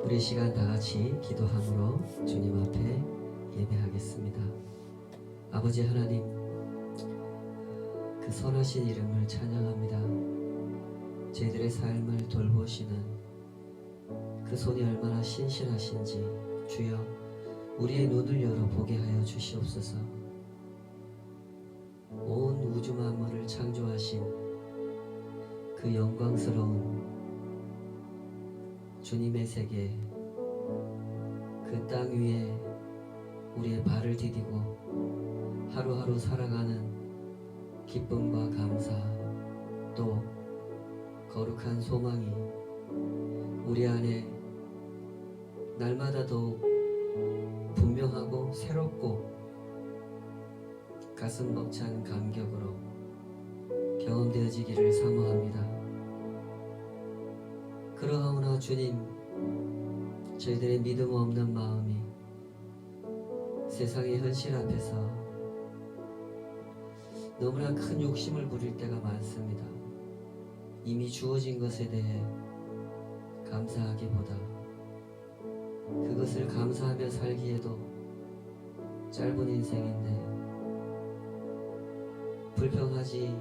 우리 시간 다 같이 기도함으로 주님 앞에 예배하겠습니다. 아버지 하나님, 그 선하신 이름을 찬양합니다. 저희들의 삶을 돌보시는 그 손이 얼마나 신실하신지 주여 우리의 눈을 열어 보게 하여 주시옵소서. 온 우주 만물을 창조하신 그 영광스러운 주님의 세계, 그 땅 위에 우리의 발을 디디고 하루하루 살아가는 기쁨과 감사, 또 거룩한 소망이 우리 안에 날마다 더욱 분명하고 새롭고 가슴 벅찬 감격으로 경험되어지기를 사모합니다. 그러하오나 주님, 저희들의 믿음 없는 마음이 세상의 현실 앞에서 너무나 큰 욕심을 부릴 때가 많습니다. 이미 주어진 것에 대해 감사하기보다 그것을 감사하며 살기에도 짧은 인생인데 불평하지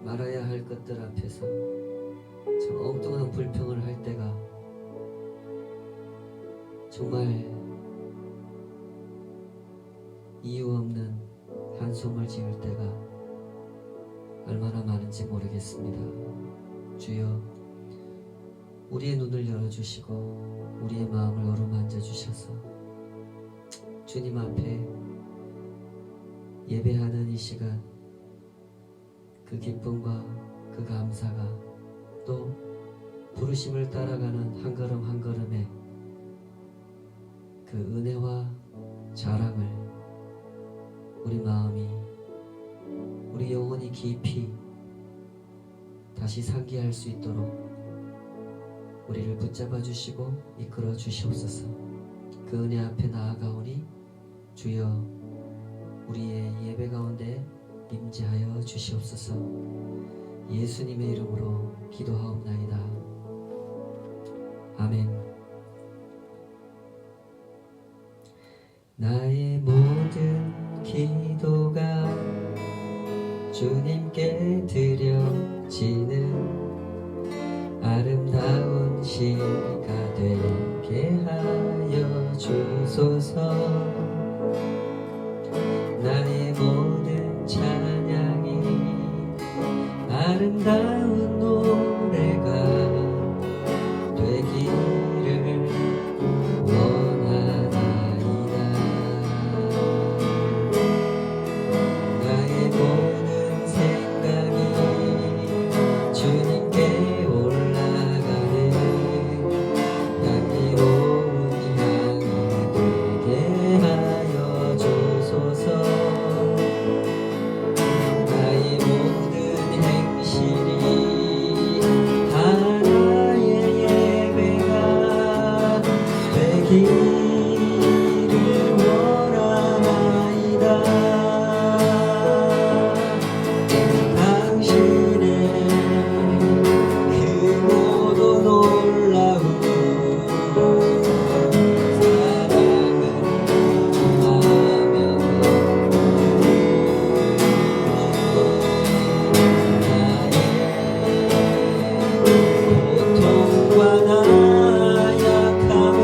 말아야 할 것들 앞에서 참 엉뚱한 불평을 할 때가 정말 이유 없는 한숨을 지을 때가 얼마나 많은지 모르겠습니다. 주여, 우리의 눈을 열어주시고 우리의 마음을 어루만져 주셔서 주님 앞에 예배하는 이 시간, 그 기쁨과 그 감사가 또 부르심을 따라가는 한 걸음 한 걸음에 그 은혜와 자랑을 우리 마음이, 우리 영혼이 깊이 다시 상기할 수 있도록 우리를 붙잡아 주시고 이끌어 주시옵소서. 그 은혜 앞에 나아가오니 주여 우리의 예배 가운데 임재하여 주시옵소서. 예수님의 이름으로 기도하옵나이다. 아멘. 나의 모든 기도가 주님께 드려지는 아름다운 시가 되게 하여 주소서. 나의 모든 찬양이 아름다운 노래가 되기를 원하나이다. 나의 모든 생각이 주님께 올라가는 향기로운 향이 되게 하여 주소서. 나의 모든 행실이 하나의 예배가 되기를 원하나이다. 당신의 크고도 놀라운 사랑을 구하며 고통과 나약함을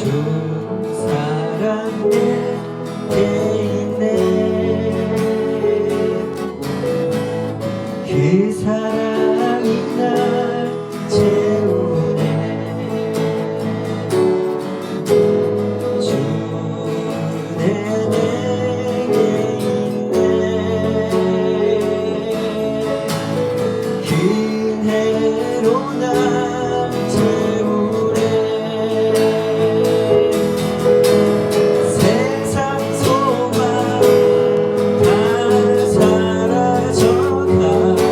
사랑 내게 있네. 그 사랑이 날 채우네. 주 내 내게 있네. 그 은혜로 날 채우네. 세상 소망 다 사라져가고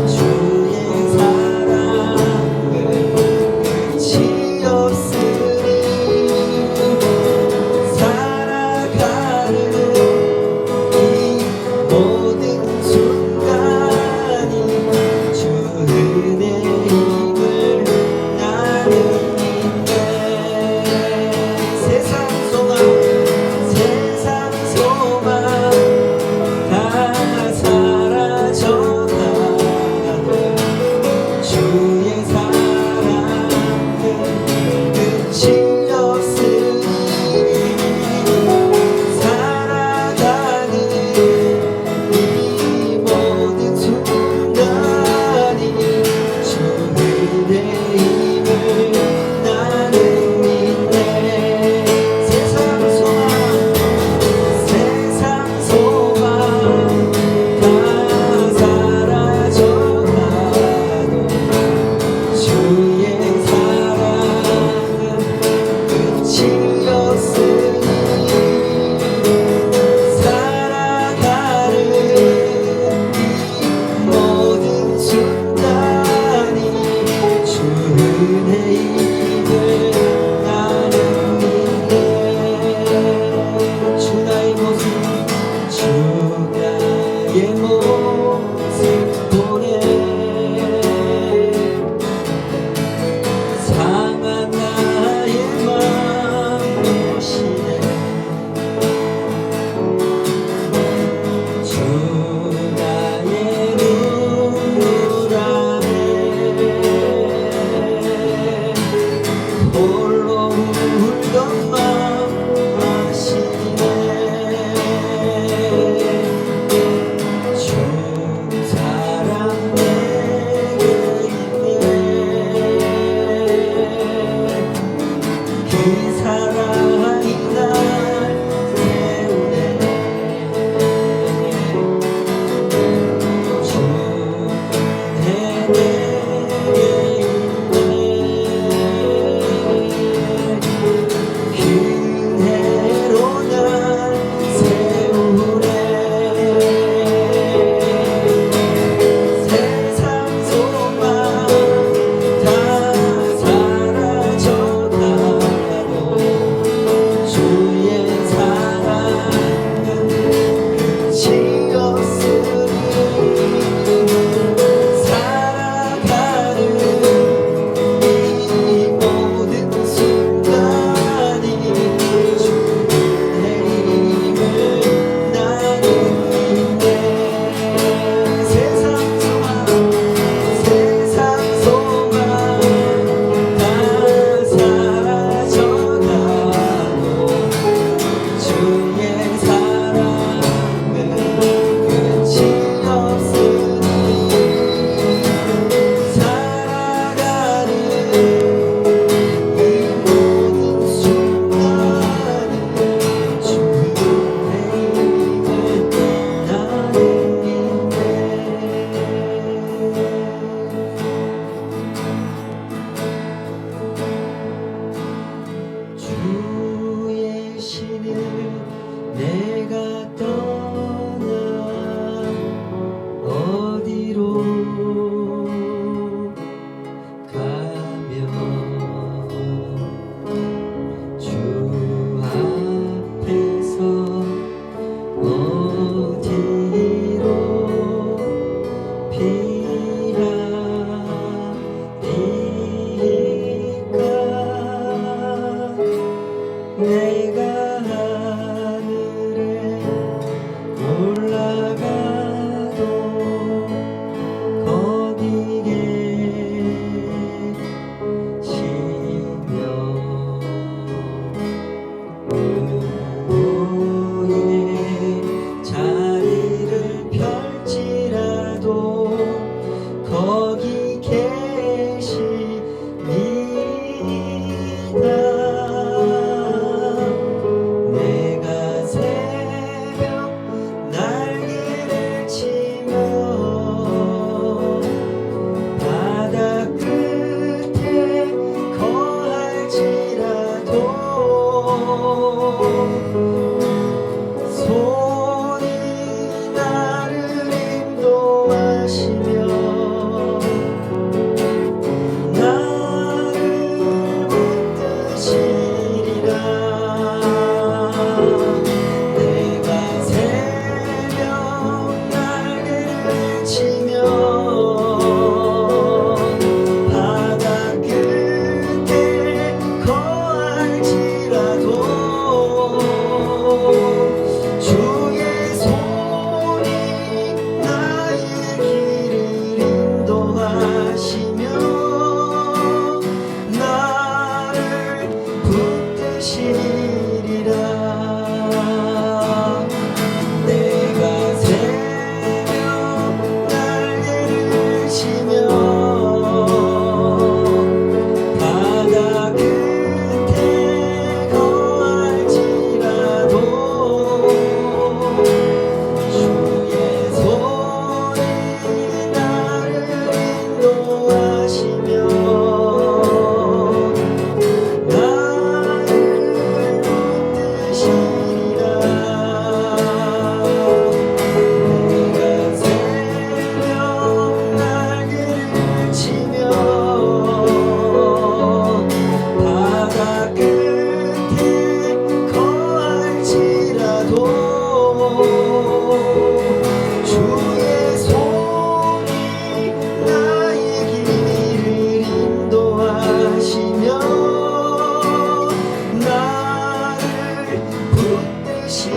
주의 사랑은 끝이 없으니 살아가는 이 모든 순간이 주 은혜임을 나는 믿네. 세상 소망 다 사라져가는 주의 사랑은 끝이 없으니 살아가는 이 모든 순간이 주 은혜임을 나는 믿네. 세상 소망 다 사라져가도 주의 사랑은 끝이 없으니 살아가는 이 모든 순간이 주 은혜임을 나는 믿네. 주 나의 모습 보내. 상한 나의 맘 손이 나를 인도하시며 나를 붙드시리라. 내가 새벽 날개를 치며 바다 끝에 거할지라도 주의 손이 나의 길을 인도하시며 나를 붙드시리라. 내가 새벽 날개를 치며 바다 끝에 거할지라도 주의 손이 나를 인도하시며 나를 붙드시리라. 내가 새벽 날개를 치며 바다 끝에 거할지라도 주의 손이 나의 길을 인도하시며 나를 붙드시리라.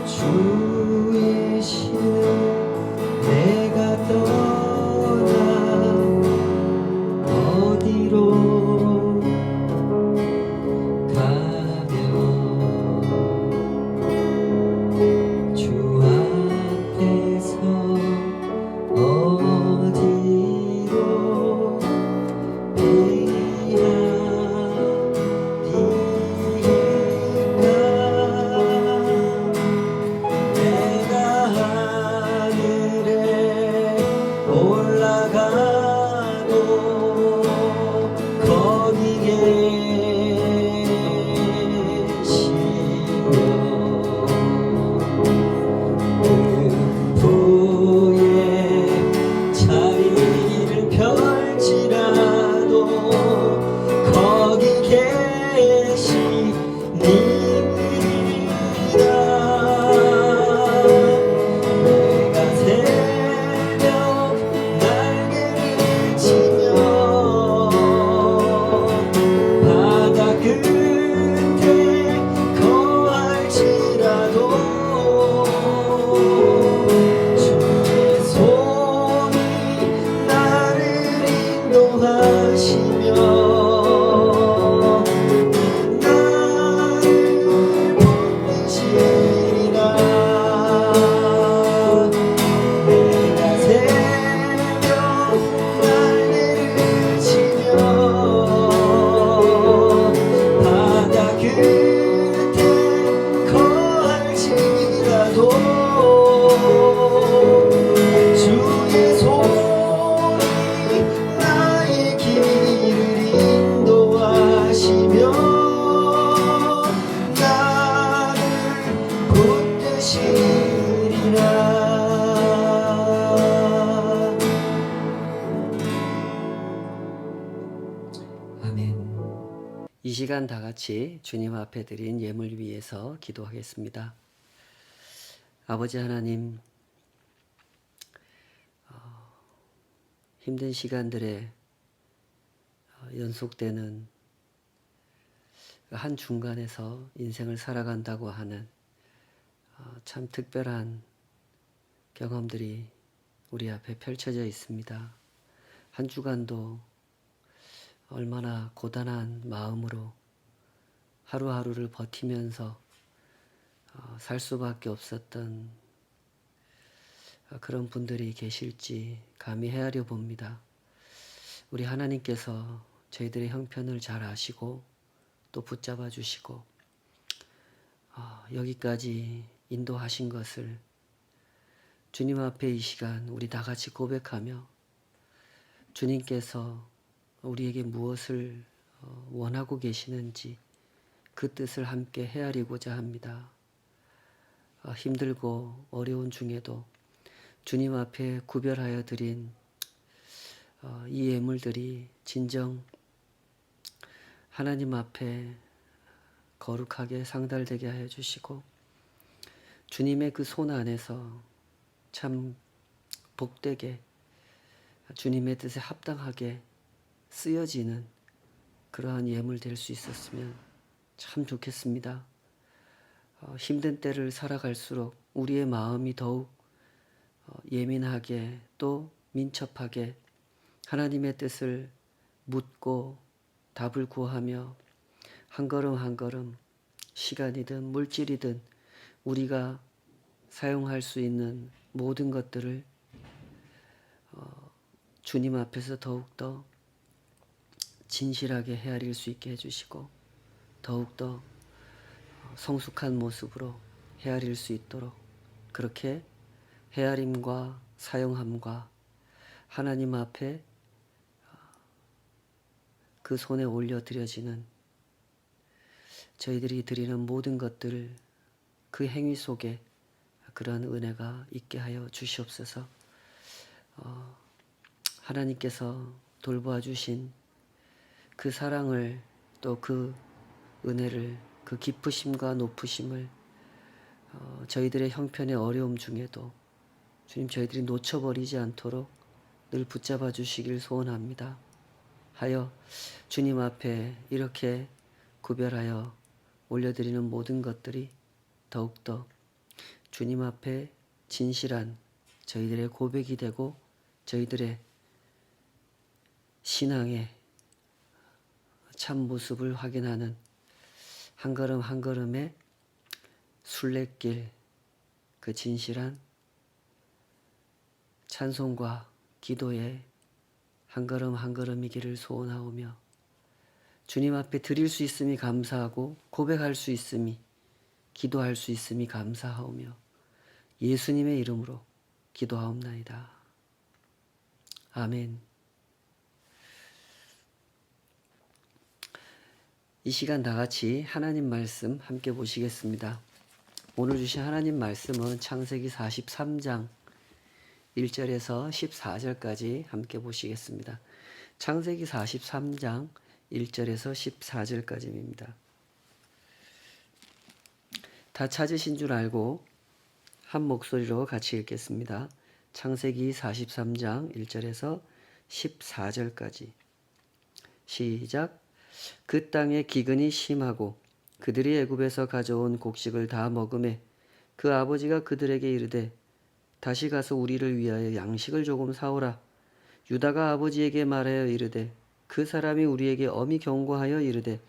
주의 신을 내가 떠나 어디로 가며 주 앞에서 어디로 피하리까. 내가 하늘에 올라가도 거기 계시며 음부에 자리를 펼치라도 거기 계시니라. 내가 새벽 날개를 치며 바다 끝에 거할지라도 주의 손이 나를 인도하시며 나를 붙드시리라. 내가 새벽 날개를 치며 바다 끝에 거할지라도 주의 손이 나의 길을 인도하시며 나를 붙드시리라. 아멘. 이 시간 다 같이 주님 앞에 드린 예물 위해서 기도하겠습니다. 아버지 하나님, 힘든 시간들에 연속되는 한 중간에서 인생을 살아간다고 하는 참 특별한 경험들이 우리 앞에 펼쳐져 있습니다. 한 주간도 얼마나 고단한 마음으로 하루하루를 버티면서 살 수밖에 없었던 그런 분들이 계실지 감히 헤아려 봅니다. 우리 하나님께서 저희들의 형편을 잘 아시고 또 붙잡아 주시고 여기까지 인도하신 것을 주님 앞에 이 시간 우리 다 같이 고백하며 주님께서 우리에게 무엇을 원하고 계시는지 그 뜻을 함께 헤아리고자 합니다. 힘들고 어려운 중에도 주님 앞에 구별하여 드린 이 예물들이 진정 하나님 앞에 거룩하게 상달되게 하여 주시고 주님의 그 손 안에서 참 복되게 주님의 뜻에 합당하게 쓰여지는 그러한 예물 될 수 있었으면 참 좋겠습니다. 힘든 때를 살아갈수록 우리의 마음이 더욱 예민하게 또 민첩하게 하나님의 뜻을 묻고 답을 구하며 한 걸음 한 걸음 시간이든 물질이든 우리가 사용할 수 있는 모든 것들을 주님 앞에서 더욱더 진실하게 헤아릴 수 있게 해주시고 더욱더 성숙한 모습으로 헤아릴 수 있도록 그렇게 헤아림과 사용함과 하나님 앞에 그 손에 올려드려지는 저희들이 드리는 모든 것들 그 행위 속에 그런 은혜가 있게 하여 주시옵소서. 하나님께서 돌보아 주신 그 사랑을 또 그 은혜를 그 기쁘심과 높으심을 저희들의 형편의 어려움 중에도 주님 저희들이 놓쳐버리지 않도록 늘 붙잡아 주시길 소원합니다. 하여 주님 앞에 이렇게 구별하여 올려드리는 모든 것들이 더욱더 주님 앞에 진실한 저희들의 고백이 되고 저희들의 신앙의 참 모습을 확인하는 한 걸음 한 걸음의 순례길 그 진실한 찬송과 기도의 한 걸음 한 걸음이기를 소원하오며 주님 앞에 드릴 수 있음이 감사하고 고백할 수 있음이 기도할 수 있음이 감사하오며 예수님의 이름으로 기도하옵나이다. 아멘. 이 시간 다 같이 하나님 말씀 함께 보시겠습니다. 오늘 주신 하나님 말씀은 창세기 43장 1절에서 14절까지 함께 보시겠습니다. 창세기 43장 1절에서 14절까지입니다. 다 찾으신 줄 알고 한 목소리로 같이 읽겠습니다. 창세기 43장 1절에서 14절까지 시작. 그 땅에 기근이 심하고 그들이 애굽에서 가져온 곡식을 다 먹음에 그 아버지가 그들에게 이르되 다시 가서 우리를 위하여 양식을 조금 사오라. 유다가 아버지에게 말하여 이르되 그 사람이 우리에게 엄히 경고하여 이르되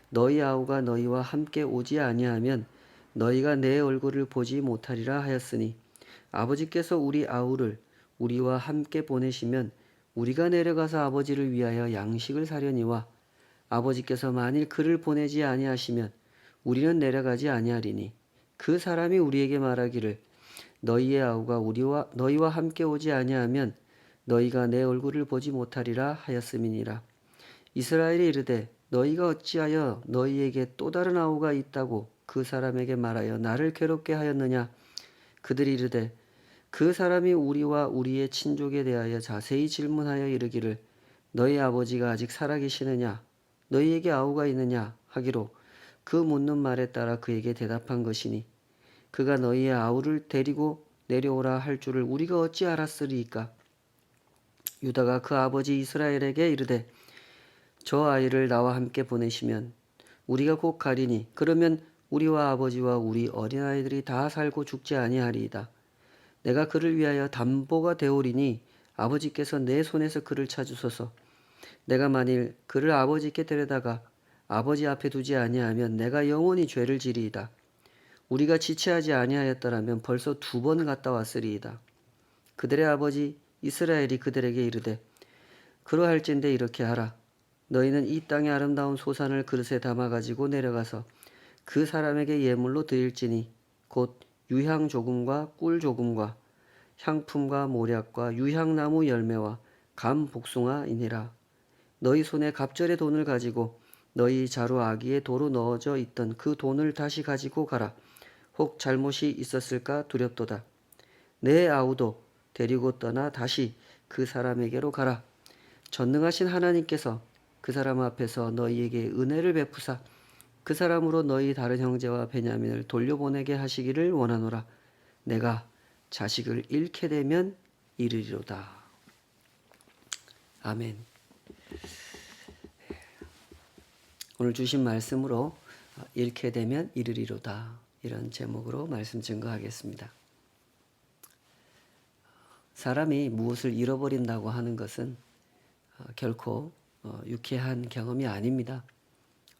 너희 아우가 너희와 함께 오지 아니하면 너희가 내 얼굴을 보지 못하리라 하였으니 아버지께서 우리 아우를 우리와 함께 보내시면 우리가 내려가서 아버지를 위하여 양식을 사려니와 아버지께서 만일 그를 보내지 아니하시면 우리는 내려가지 아니하리니 그 사람이 우리에게 말하기를 너희의 아우가 너희와 함께 오지 아니하면 너희가 내 얼굴을 보지 못하리라 하였음이니라. 이스라엘이 이르되 너희가 어찌하여 너희에게 또 다른 아우가 있다고 그 사람에게 말하여 나를 괴롭게 하였느냐. 그들이 이르되 그 사람이 우리와 우리의 친족에 대하여 자세히 질문하여 이르기를 너희 아버지가 아직 살아계시느냐 너희에게 아우가 있느냐 하기로 그 묻는 말에 따라 그에게 대답한 것이니 그가 너희의 아우를 데리고 내려오라 할 줄을 우리가 어찌 알았으리이까. 유다가 그 아버지 이스라엘에게 이르되 저 아이를 나와 함께 보내시면 우리가 곧 가리니 그러면 우리와 아버지와 우리 어린아이들이 다 살고 죽지 아니하리이다. 내가 그를 위하여 담보가 되오리니 아버지께서 내 손에서 그를 찾으소서. 내가 만일 그를 아버지께 데려다가 아버지 앞에 두지 아니하면 내가 영원히 죄를 지리이다. 우리가 지체하지 아니하였더라면 벌써 2번 갔다 왔으리이다. 그들의 아버지 이스라엘이 그들에게 이르되 그러할진대 이렇게 하라. 너희는 이 땅의 아름다운 소산을 그릇에 담아 가지고 내려가서 그 사람에게 예물로 드릴지니 곧 유향 조금과 꿀 조금과 향품과 모략과 유향나무 열매와 감 복숭아이니라. 너희 손에 갑절의 돈을 가지고 너희 자루 아기에 도로 넣어져 있던 그 돈을 다시 가지고 가라. 혹 잘못이 있었을까 두렵도다. 내 아우도 데리고 떠나 다시 그 사람에게로 가라. 전능하신 하나님께서 그 사람 앞에서 너희에게 은혜를 베푸사 그 사람으로 너희 다른 형제와 베냐민을 돌려보내게 하시기를 원하노라. 내가 자식을 잃게 되면 이르리로다. 아멘. 오늘 주신 말씀으로 잃게 되면 이르리로다. 이런 제목으로 말씀 증거하겠습니다. 사람이 무엇을 잃어버린다고 하는 것은 결코 유쾌한 경험이 아닙니다.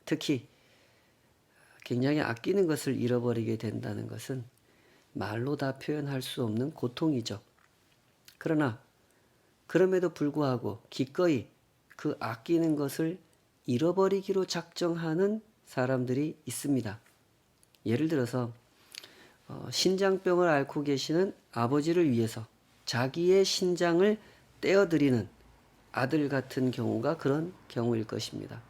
특히 굉장히 아끼는 것을 잃어버리게 된다는 것은 말로 다 표현할 수 없는 고통이죠. 그러나 그럼에도 불구하고 기꺼이 그 아끼는 것을 잃어버리기로 작정하는 사람들이 있습니다. 예를 들어서 신장병을 앓고 계시는 아버지를 위해서 자기의 신장을 떼어드리는 아들 같은 경우가 그런 경우일 것입니다.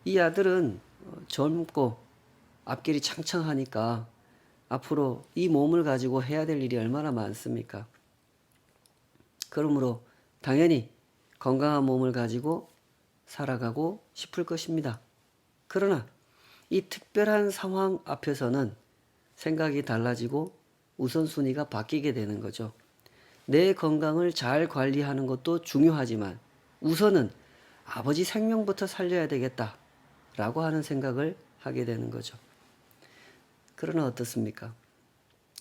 이 아들은 젊고 앞길이 창창하니까 앞으로 이 몸을 가지고 해야 될 일이 얼마나 많습니까? 그러므로 당연히 건강한 몸을 가지고 살아가고 싶을 것입니다. 그러나 이 특별한 상황 앞에서는 생각이 달라지고 우선순위가 바뀌게 되는 거죠. 내 건강을 잘 관리하는 것도 중요하지만 우선은 아버지 생명부터 살려야 되겠다라고 하는 생각을 하게 되는 거죠. 그러나 어떻습니까?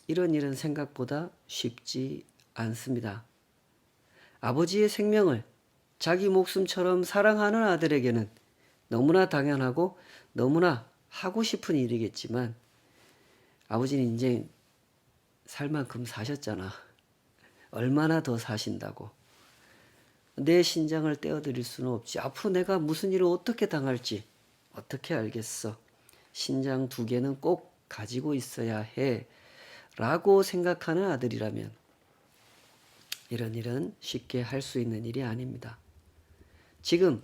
이런 일은 생각보다 쉽지 않습니다. 아버지의 생명을 자기 목숨처럼 사랑하는 아들에게는 너무나 당연하고 너무나 하고 싶은 일이겠지만 아버지는 이제 살 만큼 사셨잖아. 얼마나 더 사신다고. 내 신장을 떼어드릴 수는 없지. 앞으로 내가 무슨 일을 어떻게 당할지 어떻게 알겠어. 신장 2개는 꼭 가지고 있어야 해. 라고 생각하는 아들이라면 이런 일은 쉽게 할 수 있는 일이 아닙니다. 지금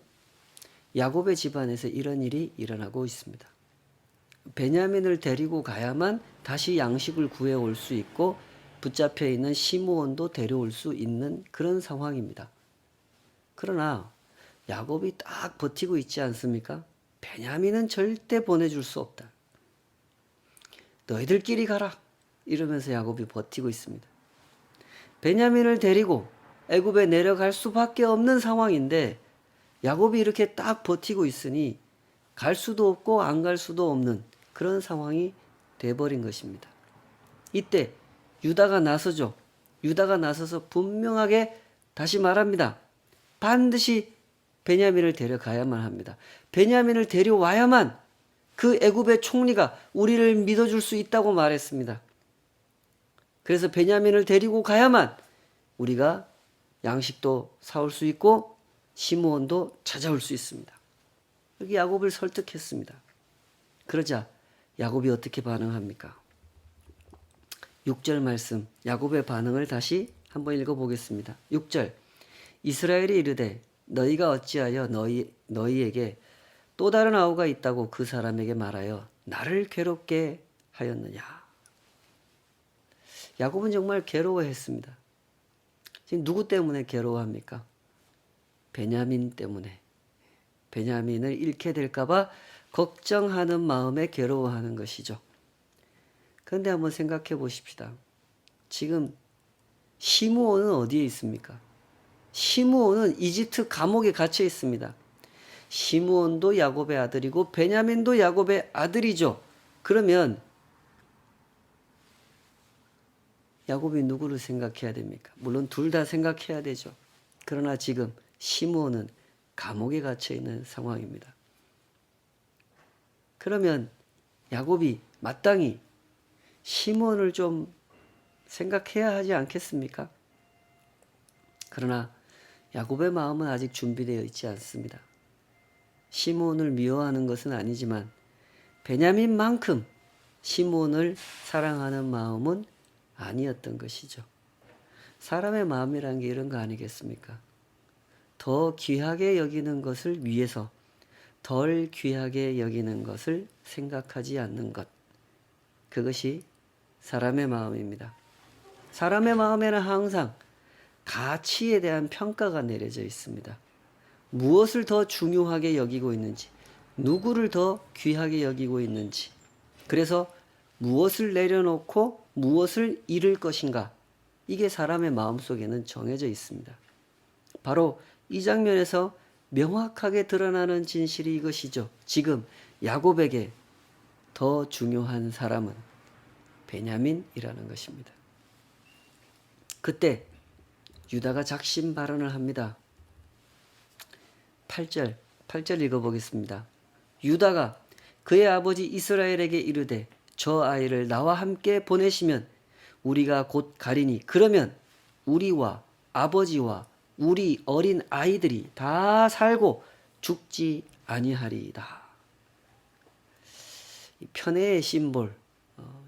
야곱의 집안에서 이런 일이 일어나고 있습니다. 베냐민을 데리고 가야만 다시 양식을 구해올 수 있고 붙잡혀 있는 시므온도 데려올 수 있는 그런 상황입니다. 그러나 야곱이 딱 버티고 있지 않습니까? 베냐민은 절대 보내줄 수 없다. 너희들끼리 가라. 이러면서 야곱이 버티고 있습니다. 베냐민을 데리고 애굽에 내려갈 수밖에 없는 상황인데 야곱이 이렇게 딱 버티고 있으니 갈 수도 없고 안 갈 수도 없는 그런 상황이 돼버린 것입니다. 이때 유다가 나서죠. 유다가 나서서 분명하게 다시 말합니다. 반드시 베냐민을 데려가야만 합니다. 베냐민을 데려와야만 그 애굽의 총리가 우리를 믿어줄 수 있다고 말했습니다. 그래서 베냐민을 데리고 가야만 우리가 양식도 사올 수 있고 시므온도 찾아올 수 있습니다. 여기 야곱을 설득했습니다. 그러자 야곱이 어떻게 반응합니까? 6절 말씀 야곱의 반응을 다시 한번 읽어보겠습니다. 6절 이스라엘이 이르되 너희가 어찌하여 너희에게 또 다른 아우가 있다고 그 사람에게 말하여 나를 괴롭게 하였느냐. 야곱은 정말 괴로워했습니다. 지금 누구 때문에 괴로워합니까? 베냐민 때문에. 베냐민을 잃게 될까봐 걱정하는 마음에 괴로워하는 것이죠. 그런데 한번 생각해 보십시다. 지금 시므온은 어디에 있습니까? 시므온은 이집트 감옥에 갇혀 있습니다. 시므온도 야곱의 아들이고 베냐민도 야곱의 아들이죠. 그러면 야곱이 누구를 생각해야 됩니까? 물론 둘 다 생각해야 되죠. 그러나 지금 시므온은 감옥에 갇혀 있는 상황입니다. 그러면 야곱이 마땅히 시므온을 좀 생각해야 하지 않겠습니까? 그러나 야곱의 마음은 아직 준비되어 있지 않습니다. 시므온을 미워하는 것은 아니지만 베냐민만큼 시므온을 사랑하는 마음은 아니었던 것이죠. 사람의 마음이라는 게 이런 거 아니겠습니까? 더 귀하게 여기는 것을 위해서 덜 귀하게 여기는 것을 생각하지 않는 것. 그것이 사람의 마음입니다. 사람의 마음에는 항상 가치에 대한 평가가 내려져 있습니다. 무엇을 더 중요하게 여기고 있는지, 누구를 더 귀하게 여기고 있는지, 그래서 무엇을 내려놓고 무엇을 잃을 것인가, 이게 사람의 마음속에는 정해져 있습니다. 바로 이 장면에서 명확하게 드러나는 진실이 이것이죠. 지금 야곱에게 더 중요한 사람은 베냐민이라는 것입니다. 그때 유다가 작심 발언을 합니다. 8절 읽어보겠습니다. 유다가 그의 아버지 이스라엘에게 이르되 저 아이를 나와 함께 보내시면 우리가 곧 가리니 그러면 우리와 아버지와 우리 어린 아이들이 다 살고 죽지 아니하리이다. 편애의 심볼,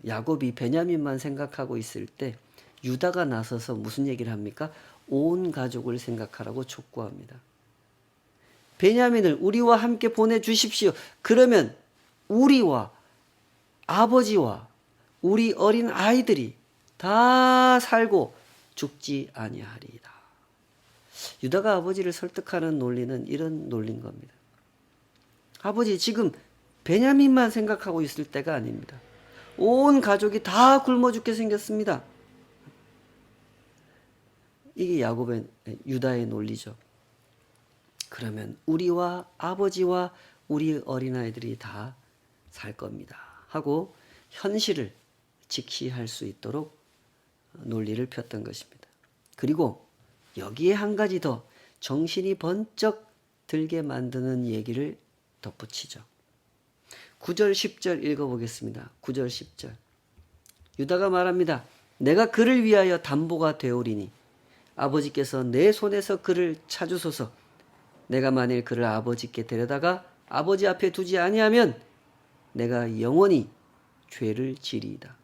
야곱이 베냐민만 생각하고 있을 때 유다가 나서서 무슨 얘기를 합니까? 온 가족을 생각하라고 촉구합니다. 베냐민을 우리와 함께 보내주십시오. 그러면 우리와 아버지와 우리 어린 아이들이 다 살고 죽지 아니하리이다. 유다가 아버지를 설득하는 논리는 이런 논리인 겁니다. 아버지, 지금 베냐민만 생각하고 있을 때가 아닙니다. 온 가족이 다 굶어 죽게 생겼습니다. 이게 유다의 논리죠. 그러면 우리와 아버지와 우리 어린아이들이 다 살 겁니다. 하고 현실을 직시할 수 있도록 논리를 폈던 것입니다. 그리고 여기에 한 가지 더 정신이 번쩍 들게 만드는 얘기를 덧붙이죠. 9절 10절 읽어보겠습니다. 9절 10절 유다가 말합니다. 내가 그를 위하여 담보가 되오리니 아버지께서 내 손에서 그를 찾으소서. 내가 만일 그를 아버지께 데려다가 아버지 앞에 두지 아니하면 내가 영원히 죄를 지리이다.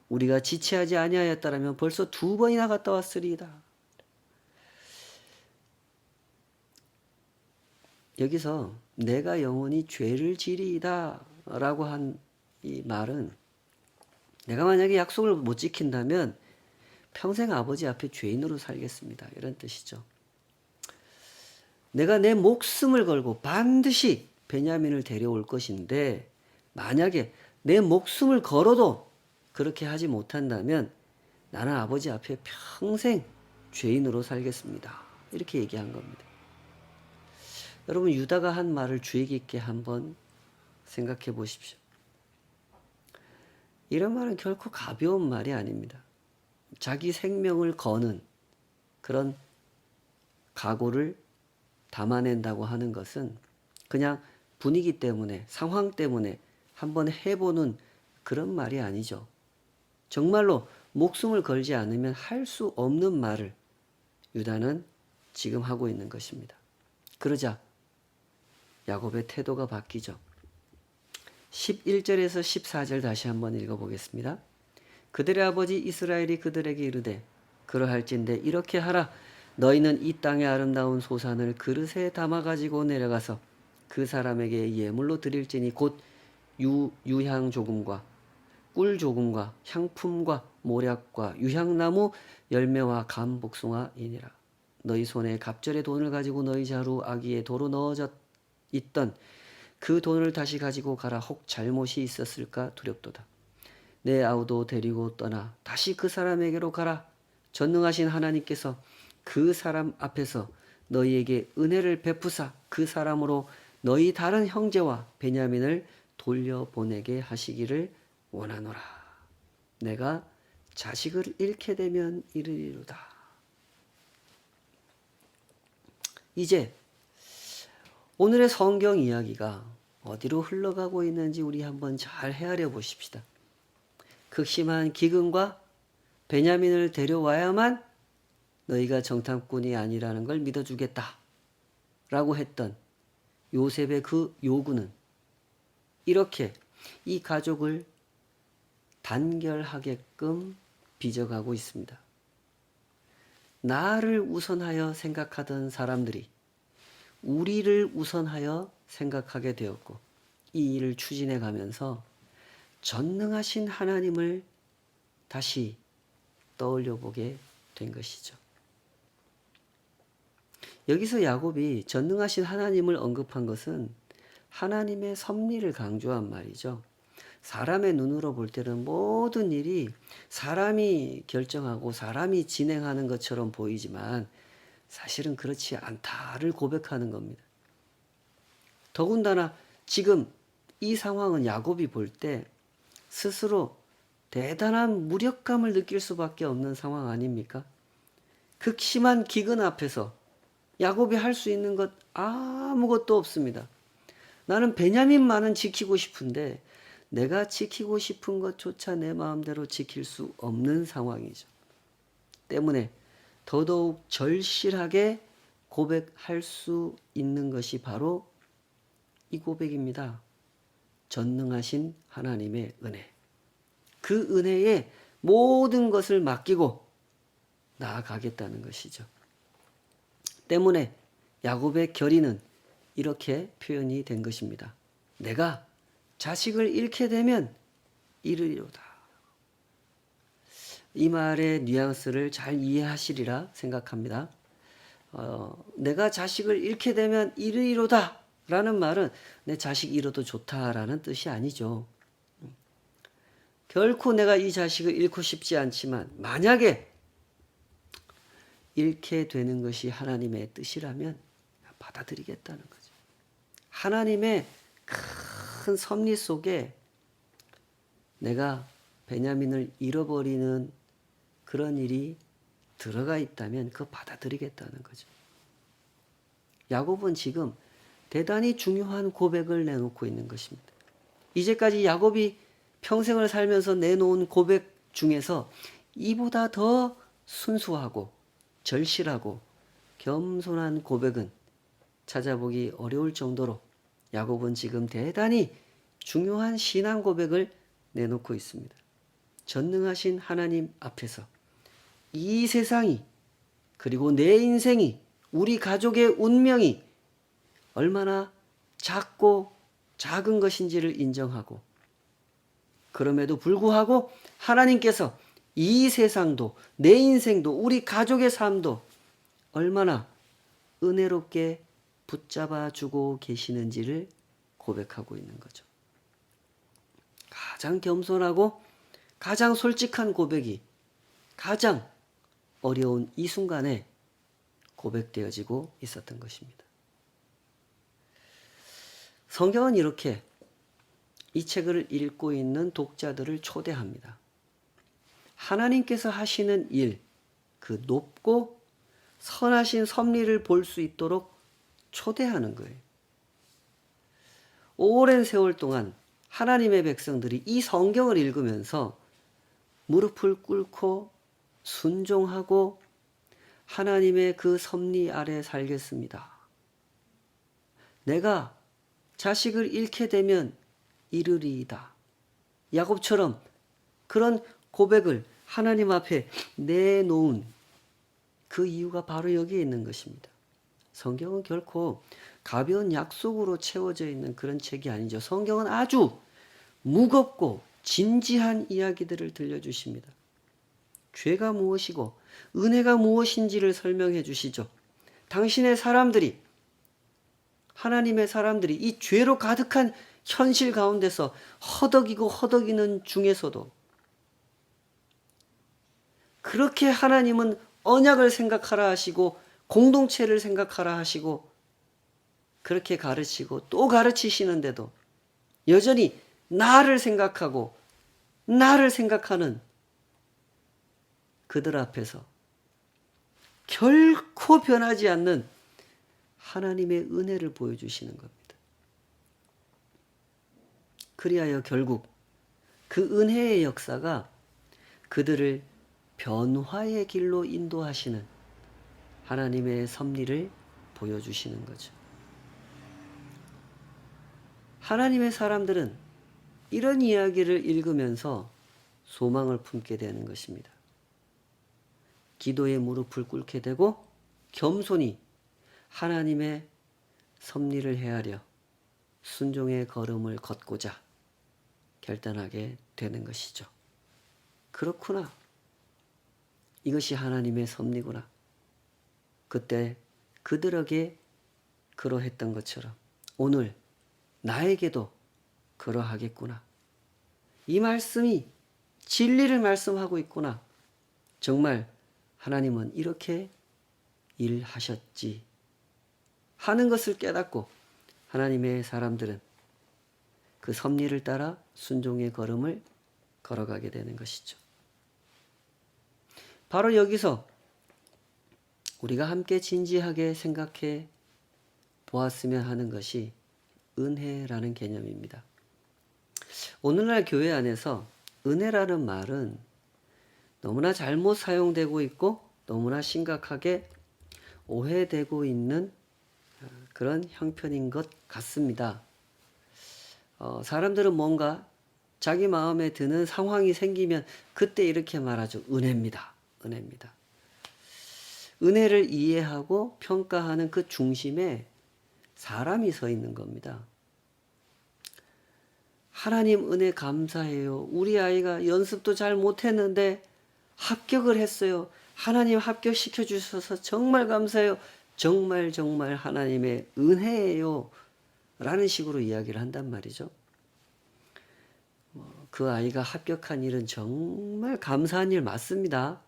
우리가 지체하지 아니하였다라면 벌써 2번이나 갔다 왔으리이다. 여기서 내가 영원히 죄를 지리이다 라고 한 이 말은 내가 만약에 약속을 못 지킨다면 평생 아버지 앞에 죄인으로 살겠습니다. 이런 뜻이죠. 내가 내 목숨을 걸고 반드시 베냐민을 데려올 것인데 만약에 내 목숨을 걸어도 그렇게 하지 못한다면 나는 아버지 앞에 평생 죄인으로 살겠습니다. 이렇게 얘기한 겁니다. 여러분, 유다가 한 말을 주의 깊게 한번 생각해 보십시오. 이런 말은 결코 가벼운 말이 아닙니다. 자기 생명을 거는 그런 각오를 담아낸다고 하는 것은 그냥 분위기 때문에, 상황 때문에 한번 해보는 그런 말이 아니죠. 정말로 목숨을 걸지 않으면 할 수 없는 말을 유다는 지금 하고 있는 것입니다. 그러자 야곱의 태도가 바뀌죠. 11절에서 14절 다시 한번 읽어보겠습니다. 그들의 아버지 이스라엘이 그들에게 이르되 그러할진대 이렇게 하라. 너희는 이 땅의 아름다운 소산을 그릇에 담아 가지고 내려가서 그 사람에게 예물로 드릴지니 곧 유향 조금과 꿀 조금과 향품과 모략과 유향나무 열매와 감 복숭아이니라. 너희 손에 갑절의 돈을 가지고 너희 자루 아기에 도로 넣어져 있던 그 돈을 다시 가지고 가라. 혹 잘못이 있었을까 두렵도다. 내 아우도 데리고 떠나 다시 그 사람에게로 가라. 전능하신 하나님께서 그 사람 앞에서 너희에게 은혜를 베푸사 그 사람으로 너희 다른 형제와 베냐민을 돌려보내게 하시기를 원하노라. 내가 자식을 잃게 되면 이르리로다. 이제 오늘의 성경 이야기가 어디로 흘러가고 있는지 우리 한번 잘 헤아려 보십시다. 극심한 기근과 베냐민을 데려와야만 너희가 정탐꾼이 아니라는 걸 믿어주겠다 라고 했던 요셉의 그 요구는 이렇게 이 가족을 단결하게끔 빚어가고 있습니다. 나를 우선하여 생각하던 사람들이 우리를 우선하여 생각하게 되었고 이 일을 추진해 가면서 전능하신 하나님을 다시 떠올려 보게 된 것이죠. 여기서 야곱이 전능하신 하나님을 언급한 것은 하나님의 섭리를 강조한 말이죠. 사람의 눈으로 볼 때는 모든 일이 사람이 결정하고 사람이 진행하는 것처럼 보이지만 사실은 그렇지 않다를 고백하는 겁니다. 더군다나 지금 이 상황은 야곱이 볼 때 스스로 대단한 무력감을 느낄 수밖에 없는 상황 아닙니까? 극심한 기근 앞에서 야곱이 할 수 있는 것 아무것도 없습니다. 나는 베냐민만은 지키고 싶은데 내가 지키고 싶은 것조차 내 마음대로 지킬 수 없는 상황이죠. 때문에 더더욱 절실하게 고백할 수 있는 것이 바로 이 고백입니다. 전능하신 하나님의 은혜. 그 은혜에 모든 것을 맡기고 나아가겠다는 것이죠. 때문에 야곱의 결의는 이렇게 표현이 된 것입니다. 내가 자식을 잃게 되면 이르리로다. 이 말의 뉘앙스를 잘 이해하시리라 생각합니다. 내가 자식을 잃게 되면 이르리로다 라는 말은 내 자식 잃어도 좋다라는 뜻이 아니죠. 결코 내가 이 자식을 잃고 싶지 않지만 만약에 잃게 되는 것이 하나님의 뜻이라면 받아들이겠다는 거죠. 하나님의 큰 섭리 속에 내가 베냐민을 잃어버리는 그런 일이 들어가 있다면 그거 받아들이겠다는 거죠. 야곱은 지금 대단히 중요한 고백을 내놓고 있는 것입니다. 이제까지 야곱이 평생을 살면서 내놓은 고백 중에서 이보다 더 순수하고 절실하고 겸손한 고백은 찾아보기 어려울 정도로 야곱은 지금 대단히 중요한 신앙 고백을 내놓고 있습니다. 전능하신 하나님 앞에서 이 세상이 그리고 내 인생이 우리 가족의 운명이 얼마나 작고 작은 것인지를 인정하고 그럼에도 불구하고 하나님께서 이 세상도 내 인생도 우리 가족의 삶도 얼마나 은혜롭게 붙잡아 주고 계시는지를 고백하고 있는 거죠. 가장 겸손하고 가장 솔직한 고백이 가장 어려운 이 순간에 고백되어지고 있었던 것입니다. 성경은 이렇게 이 책을 읽고 있는 독자들을 초대합니다. 하나님께서 하시는 일, 그 높고 선하신 섭리를 볼 수 있도록 초대하는 거예요. 오랜 세월 동안 하나님의 백성들이 이 성경을 읽으면서 무릎을 꿇고 순종하고 하나님의 그 섭리 아래 살겠습니다. 내가 자식을 잃게 되면 이르리이다. 야곱처럼 그런 고백을 하나님 앞에 내놓은 그 이유가 바로 여기에 있는 것입니다. 성경은 결코 가벼운 약속으로 채워져 있는 그런 책이 아니죠. 성경은 아주 무겁고 진지한 이야기들을 들려주십니다. 죄가 무엇이고 은혜가 무엇인지를 설명해 주시죠. 당신의 사람들이 하나님의 사람들이 이 죄로 가득한 현실 가운데서 허덕이고 허덕이는 중에서도 그렇게 하나님은 언약을 생각하라 하시고 공동체를 생각하라 하시고 그렇게 가르치고 또 가르치시는데도 여전히 나를 생각하고 나를 생각하는 그들 앞에서 결코 변하지 않는 하나님의 은혜를 보여주시는 겁니다. 그리하여 결국 그 은혜의 역사가 그들을 변화의 길로 인도하시는 하나님의 섭리를 보여주시는 거죠. 하나님의 사람들은 이런 이야기를 읽으면서 소망을 품게 되는 것입니다. 기도에 무릎을 꿇게 되고 겸손히 하나님의 섭리를 헤아려 순종의 걸음을 걷고자 결단하게 되는 것이죠. 그렇구나. 이것이 하나님의 섭리구나. 그때 그들에게 그러했던 것처럼 오늘 나에게도 그러하겠구나. 이 말씀이 진리를 말씀하고 있구나. 정말 하나님은 이렇게 일하셨지 하는 것을 깨닫고 하나님의 사람들은 그 섭리를 따라 순종의 걸음을 걸어가게 되는 것이죠. 바로 여기서 우리가 함께 진지하게 생각해 보았으면 하는 것이 은혜라는 개념입니다. 오늘날 교회 안에서 은혜라는 말은 너무나 잘못 사용되고 있고 너무나 심각하게 오해되고 있는 그런 형편인 것 같습니다. 사람들은 뭔가 자기 마음에 드는 상황이 생기면 그때 이렇게 말하죠. 은혜입니다. 은혜입니다. 은혜를 이해하고 평가하는 그 중심에 사람이 서 있는 겁니다. 하나님 은혜 감사해요. 우리 아이가 연습도 잘 못했는데 합격을 했어요. 하나님 합격시켜 주셔서 정말 감사해요. 정말 하나님의 은혜예요. 라는 식으로 이야기를 한단 말이죠. 그 아이가 합격한 일은 정말 감사한 일 맞습니다.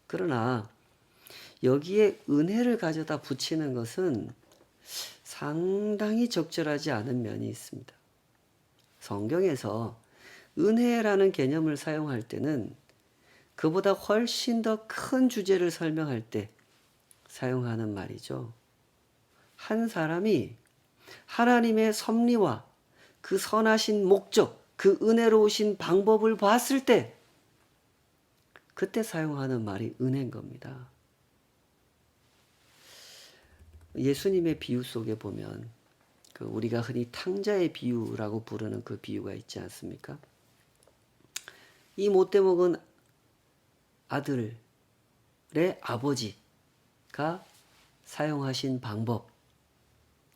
그러나 여기에 은혜를 가져다 붙이는 것은 상당히 적절하지 않은 면이 있습니다. 성경에서 은혜라는 개념을 사용할 때는 그보다 훨씬 더 큰 주제를 설명할 때 사용하는 말이죠. 한 사람이 하나님의 섭리와 그 선하신 목적, 그 은혜로우신 방법을 봤을 때 그때 사용하는 말이 은혜인 겁니다. 예수님의 비유 속에 보면 그 우리가 흔히 탕자의 비유라고 부르는 그 비유가 있지 않습니까? 이 못돼 먹은 아들의 아버지가 사용하신 방법,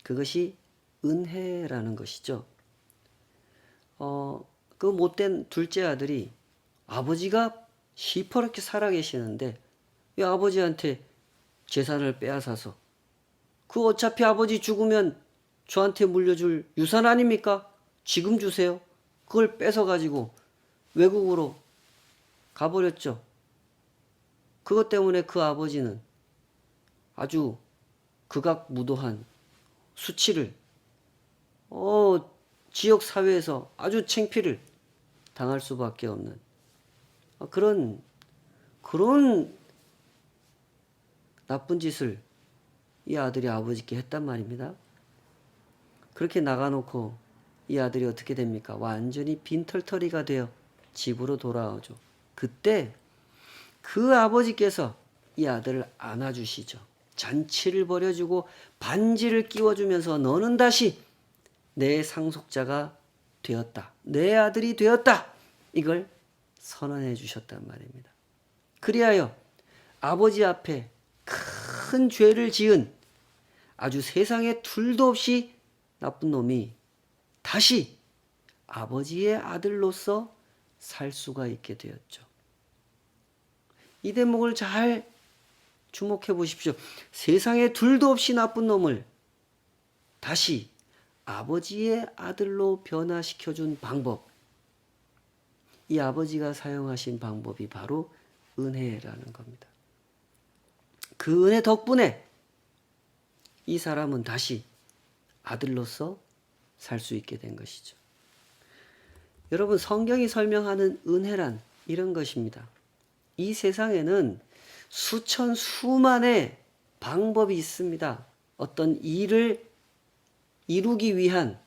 그것이 은혜라는 것이죠. 그 못된 둘째 아들이 아버지가 시퍼렇게 살아계시는데 이 아버지한테 재산을 빼앗아서 그 어차피 아버지 죽으면 저한테 물려줄 유산 아닙니까? 지금 주세요. 그걸 뺏어가지고 외국으로 가버렸죠. 그것 때문에 그 아버지는 아주 극악무도한 수치를 지역 사회에서 아주 창피를 당할 수밖에 없는 그런 나쁜 짓을 이 아들이 아버지께 했단 말입니다. 그렇게 나가놓고 이 아들이 어떻게 됩니까? 완전히 빈털터리가 되어 집으로 돌아오죠. 그때 그 아버지께서 이 아들을 안아주시죠. 잔치를 벌여주고 반지를 끼워주면서 너는 다시 내 상속자가 되었다. 내 아들이 되었다. 이걸 선언해 주셨단 말입니다. 그리하여 아버지 앞에 큰 죄를 지은 아주 세상에 둘도 없이 나쁜 놈이 다시 아버지의 아들로서 살 수가 있게 되었죠. 이 대목을 잘 주목해 보십시오. 세상에 둘도 없이 나쁜 놈을 다시 아버지의 아들로 변화시켜준 방법. 이 아버지가 사용하신 방법이 바로 은혜라는 겁니다. 그 은혜 덕분에 이 사람은 다시 아들로서 살 수 있게 된 것이죠. 여러분, 성경이 설명하는 은혜란 이런 것입니다. 이 세상에는 수천 수만의 방법이 있습니다. 어떤 일을 이루기 위한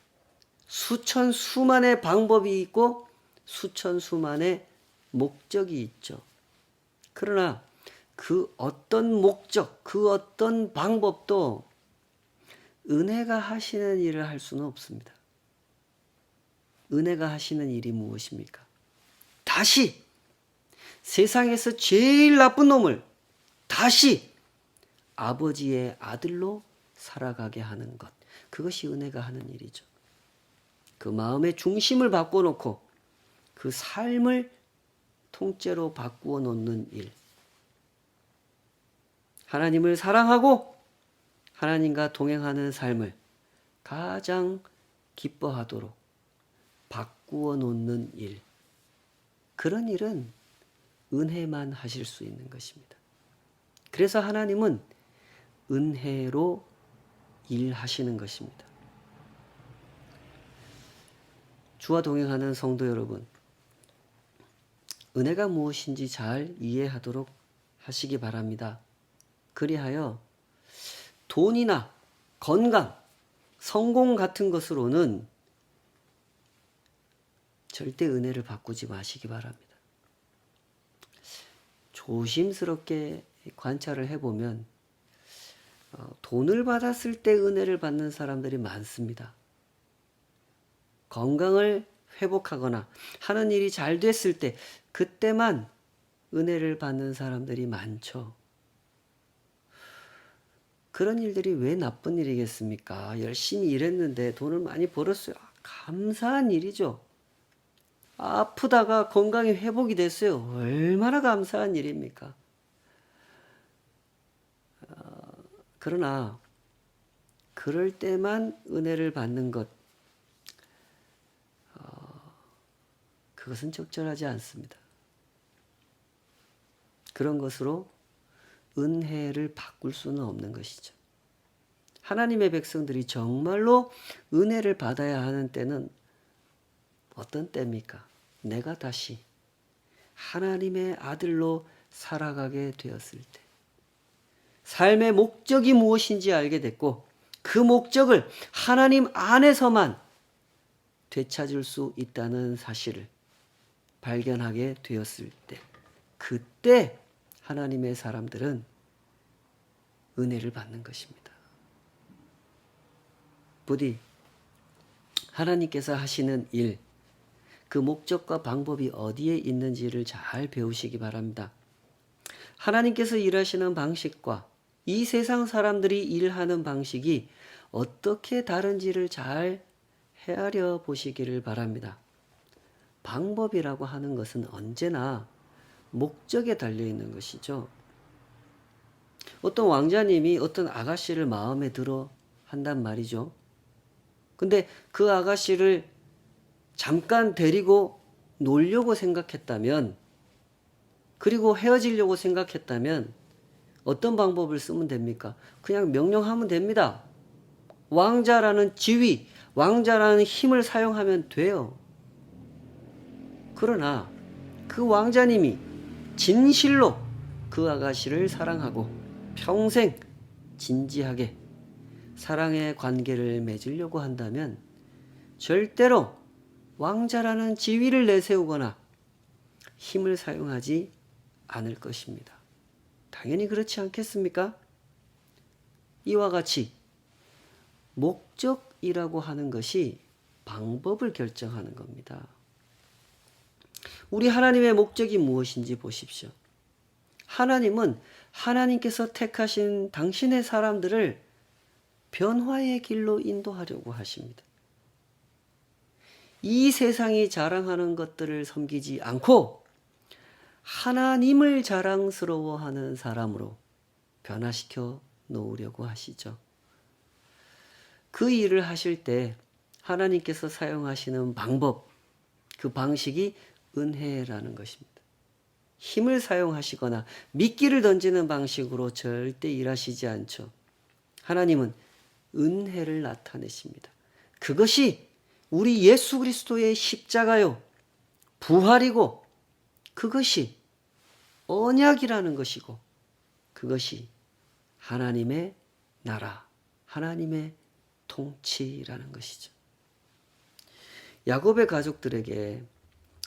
수천 수만의 방법이 있고 수천 수만의 목적이 있죠. 그러나 그 어떤 목적, 그 어떤 방법도 은혜가 하시는 일을 할 수는 없습니다. 은혜가 하시는 일이 무엇입니까? 다시 세상에서 제일 나쁜 놈을 다시 아버지의 아들로 살아가게 하는 것. 그것이 은혜가 하는 일이죠. 그 마음의 중심을 바꿔놓고 그 삶을 통째로 바꾸어 놓는 일. 하나님을 사랑하고 하나님과 동행하는 삶을 가장 기뻐하도록 바꾸어 놓는 일. 그런 일은 은혜만 하실 수 있는 것입니다. 그래서 하나님은 은혜로 일하시는 것입니다. 주와 동행하는 성도 여러분, 은혜가 무엇인지 잘 이해하도록 하시기 바랍니다. 그리하여 돈이나 건강, 성공 같은 것으로는 절대 은혜를 바꾸지 마시기 바랍니다. 조심스럽게 관찰을 해보면 돈을 받았을 때 은혜를 받는 사람들이 많습니다. 건강을 회복하거나 하는 일이 잘 됐을 때 그때만 은혜를 받는 사람들이 많죠. 그런 일들이 왜 나쁜 일이겠습니까? 열심히 일했는데 돈을 많이 벌었어요. 감사한 일이죠. 아프다가 건강이 회복이 됐어요. 얼마나 감사한 일입니까? 그러나 그럴 때만 은혜를 받는 것, 그것은 적절하지 않습니다. 그런 것으로 은혜를 바꿀 수는 없는 것이죠. 하나님의 백성들이 정말로 은혜를 받아야 하는 때는 어떤 때입니까? 내가 다시 하나님의 아들로 살아가게 되었을 때, 삶의 목적이 무엇인지 알게 됐고 그 목적을 하나님 안에서만 되찾을 수 있다는 사실을 발견하게 되었을 때, 그때 하나님의 사람들은 은혜를 받는 것입니다. 부디 하나님께서 하시는 일, 그 목적과 방법이 어디에 있는지를 잘 배우시기 바랍니다. 하나님께서 일하시는 방식과 이 세상 사람들이 일하는 방식이 어떻게 다른지를 잘 헤아려 보시기를 바랍니다. 방법이라고 하는 것은 언제나 목적에 달려 있는 것이죠. 어떤 왕자님이 어떤 아가씨를 마음에 들어 한단 말이죠. 근데 그 아가씨를 잠깐 데리고 놀려고 생각했다면, 그리고 헤어지려고 생각했다면 어떤 방법을 쓰면 됩니까? 그냥 명령하면 됩니다. 왕자라는 지위, 왕자라는 힘을 사용하면 돼요. 그러나 그 왕자님이 진실로 그 아가씨를 사랑하고 평생 진지하게 사랑의 관계를 맺으려고 한다면 절대로 왕자라는 지위를 내세우거나 힘을 사용하지 않을 것입니다. 당연히 그렇지 않겠습니까? 이와 같이 목적이라고 하는 것이 방법을 결정하는 겁니다. 우리 하나님의 목적이 무엇인지 보십시오. 하나님은 하나님께서 택하신 당신의 사람들을 변화의 길로 인도하려고 하십니다. 이 세상이 자랑하는 것들을 섬기지 않고 하나님을 자랑스러워하는 사람으로 변화시켜 놓으려고 하시죠. 그 일을 하실 때 하나님께서 사용하시는 방법, 그 방식이 은혜라는 것입니다. 힘을 사용하시거나 미끼를 던지는 방식으로 절대 일하시지 않죠. 하나님은 은혜를 나타내십니다. 그것이 우리 예수 그리스도의 십자가요, 부활이고, 그것이 언약이라는 것이고, 그것이 하나님의 나라, 하나님의 통치라는 것이죠. 야곱의 가족들에게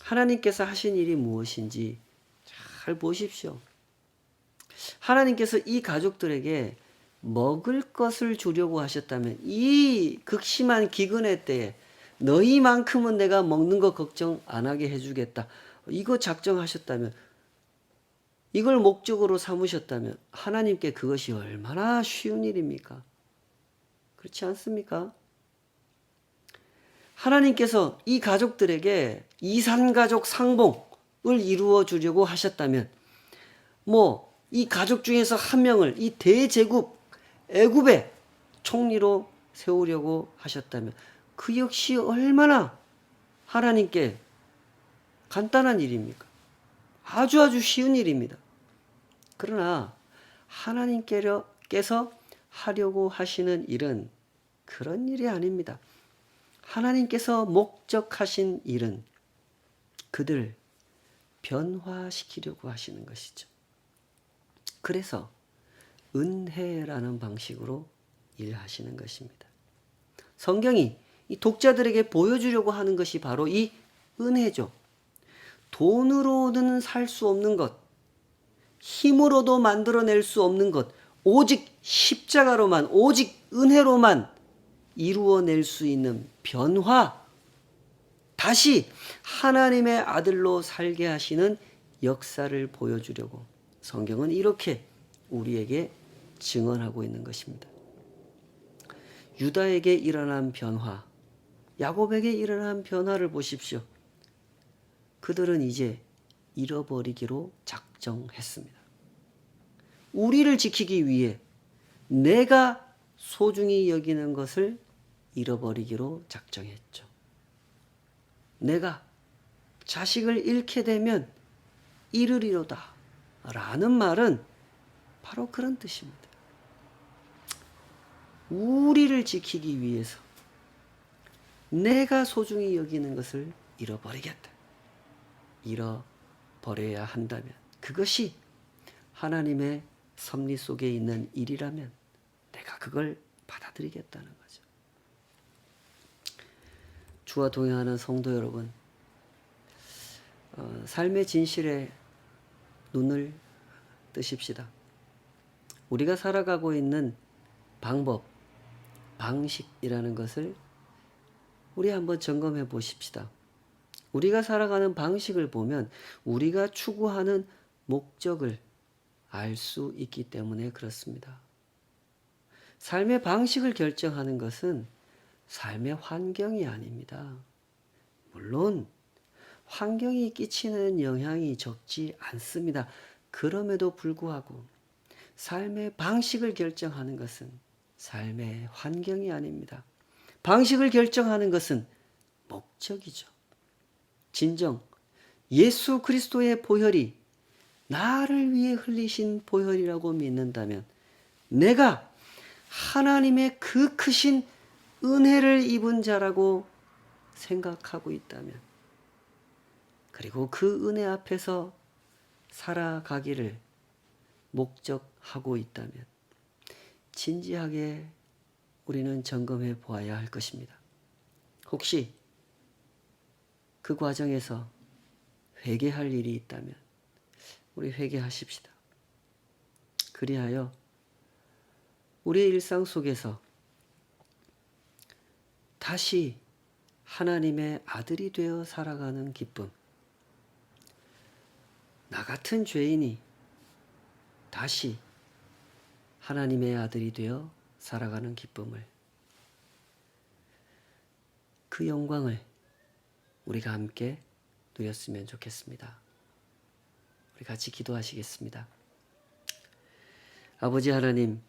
하나님께서 하신 일이 무엇인지 잘 보십시오. 하나님께서 이 가족들에게 먹을 것을 주려고 하셨다면, 이 극심한 기근의 때에 너희만큼은 내가 먹는 거 걱정 안 하게 해주겠다, 이거 작정하셨다면, 이걸 목적으로 삼으셨다면 하나님께 그것이 얼마나 쉬운 일입니까? 그렇지 않습니까? 하나님께서 이 가족들에게 이산가족 상봉을 이루어 주려고 하셨다면, 이 가족 중에서 한 명을 이 대제국 애굽의 총리로 세우려고 하셨다면 그 역시 얼마나 하나님께 간단한 일입니까? 아주 쉬운 일입니다. 그러나 하나님께서 하려고 하시는 일은 그런 일이 아닙니다. 하나님께서 목적하신 일은 그들 변화시키려고 하시는 것이죠. 그래서 은혜라는 방식으로 일하시는 것입니다. 성경이 이 독자들에게 보여주려고 하는 것이 바로 이 은혜죠. 돈으로는 살 수 없는 것, 힘으로도 만들어낼 수 없는 것, 오직 십자가로만, 오직 은혜로만 이루어낼 수 있는 변화, 다시 하나님의 아들로 살게 하시는 역사를 보여주려고 성경은 이렇게 우리에게 증언하고 있는 것입니다. 유다에게 일어난 변화, 야곱에게 일어난 변화를 보십시오. 그들은 이제 잃어버리기로 작정했습니다. 우리를 지키기 위해 내가 소중히 여기는 것을 잃어버리기로 작정했죠. 내가 자식을 잃게 되면 잃으리로다 라는 말은 바로 그런 뜻입니다. 우리를 지키기 위해서 내가 소중히 여기는 것을 잃어버리겠다. 잃어버려야 한다면, 그것이 하나님의 섭리 속에 있는 일이라면 내가 그걸 받아들이겠다는 거죠. 주와 동행하는 성도 여러분, 삶의 진실에 눈을 뜨십시다. 우리가 살아가고 있는 방법, 방식이라는 것을 우리 한번 점검해 보십시다. 우리가 살아가는 방식을 보면 우리가 추구하는 목적을 알 수 있기 때문에 그렇습니다. 삶의 방식을 결정하는 것은 삶의 환경이 아닙니다. 물론 환경이 끼치는 영향이 적지 않습니다. 그럼에도 불구하고 삶의 방식을 결정하는 것은 삶의 환경이 아닙니다. 방식을 결정하는 것은 목적이죠. 진정 예수 그리스도의 보혈이 나를 위해 흘리신 보혈이라고 믿는다면, 내가 하나님의 그 크신 은혜를 입은 자라고 생각하고 있다면, 그리고 그 은혜 앞에서 살아가기를 목적하고 있다면 진지하게 우리는 점검해 보아야 할 것입니다. 혹시 그 과정에서 회개할 일이 있다면 우리 회개하십시다. 그리하여 우리의 일상 속에서 다시 하나님의 아들이 되어 살아가는 기쁨, 나 같은 죄인이 다시 하나님의 아들이 되어 살아가는 기쁨을, 그 영광을 우리가 함께 누렸으면 좋겠습니다. 우리 같이 기도하시겠습니다. 아버지 하나님,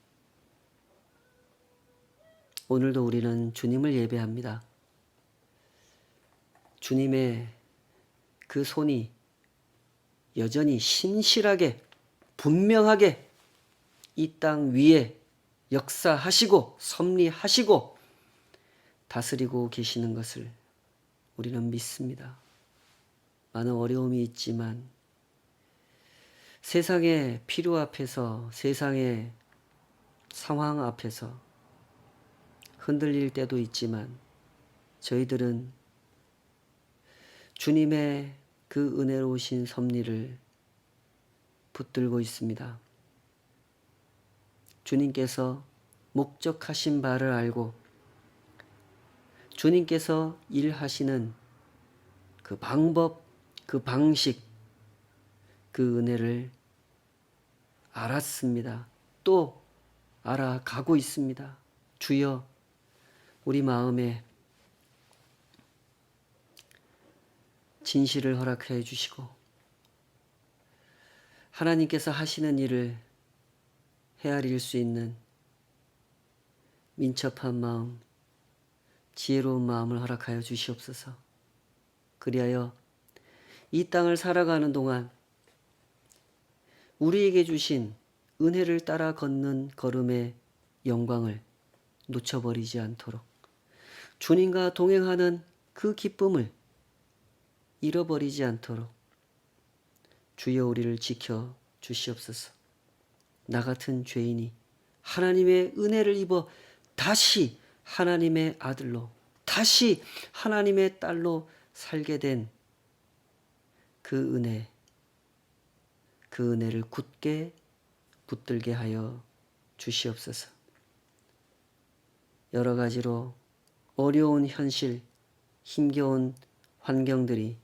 오늘도 우리는 주님을 예배합니다. 주님의 그 손이 여전히 신실하게 분명하게 이 땅 위에 역사하시고 섭리하시고 다스리고 계시는 것을 우리는 믿습니다. 많은 어려움이 있지만, 세상의 필요 앞에서, 세상의 상황 앞에서 흔들릴 때도 있지만, 저희들은 주님의 그 은혜로우신 섭리를 붙들고 있습니다. 주님께서 목적하신 바를 알고 주님께서 일하시는 그 방법, 그 방식, 그 은혜를 알았습니다. 또 알아가고 있습니다. 주여, 우리 마음에 진실을 허락해 주시고 하나님께서 하시는 일을 헤아릴 수 있는 민첩한 마음, 지혜로운 마음을 허락하여 주시옵소서. 그리하여 이 땅을 살아가는 동안 우리에게 주신 은혜를 따라 걷는 걸음의 영광을 놓쳐버리지 않도록 주님과 동행하는 그 기쁨을 잃어버리지 않도록 주여 우리를 지켜 주시옵소서. 나 같은 죄인이 하나님의 은혜를 입어 다시 하나님의 아들로, 다시 하나님의 딸로 살게 된 그 은혜를 굳게 붙들게 하여 주시옵소서. 여러 가지로 어려운 현실, 힘겨운 환경들이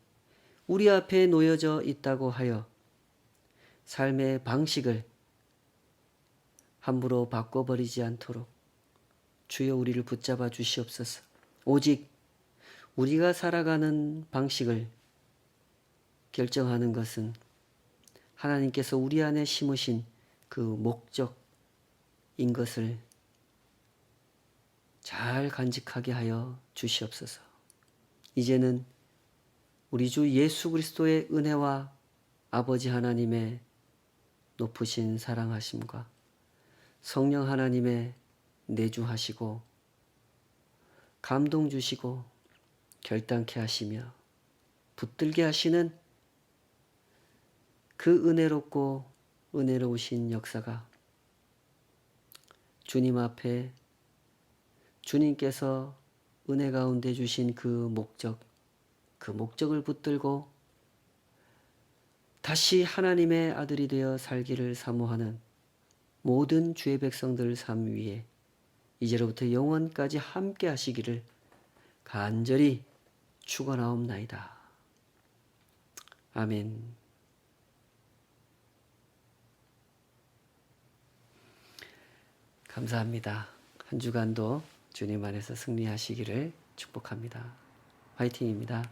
우리 앞에 놓여져 있다고 하여 삶의 방식을 함부로 바꿔버리지 않도록 주여 우리를 붙잡아 주시옵소서. 오직 우리가 살아가는 방식을 결정하는 것은 하나님께서 우리 안에 심으신 그 목적인 것을 잘 간직하게 하여 주시옵소서. 이제는 우리 주 예수 그리스도의 은혜와 아버지 하나님의 높으신 사랑하심과 성령 하나님의 내주하시고 감동 주시고 결단케 하시며 붙들게 하시는 그 은혜롭고 은혜로우신 역사가 주님 앞에 주님께서 은혜 가운데 주신 그 목적을 붙들고 다시 하나님의 아들이 되어 살기를 사모하는 모든 주의 백성들 삶 위에 이제로부터 영원까지 함께 하시기를 간절히 축원하옵나이다. 아멘. 감사합니다. 한 주간도 주님 안에서 승리하시기를 축복합니다. 화이팅입니다.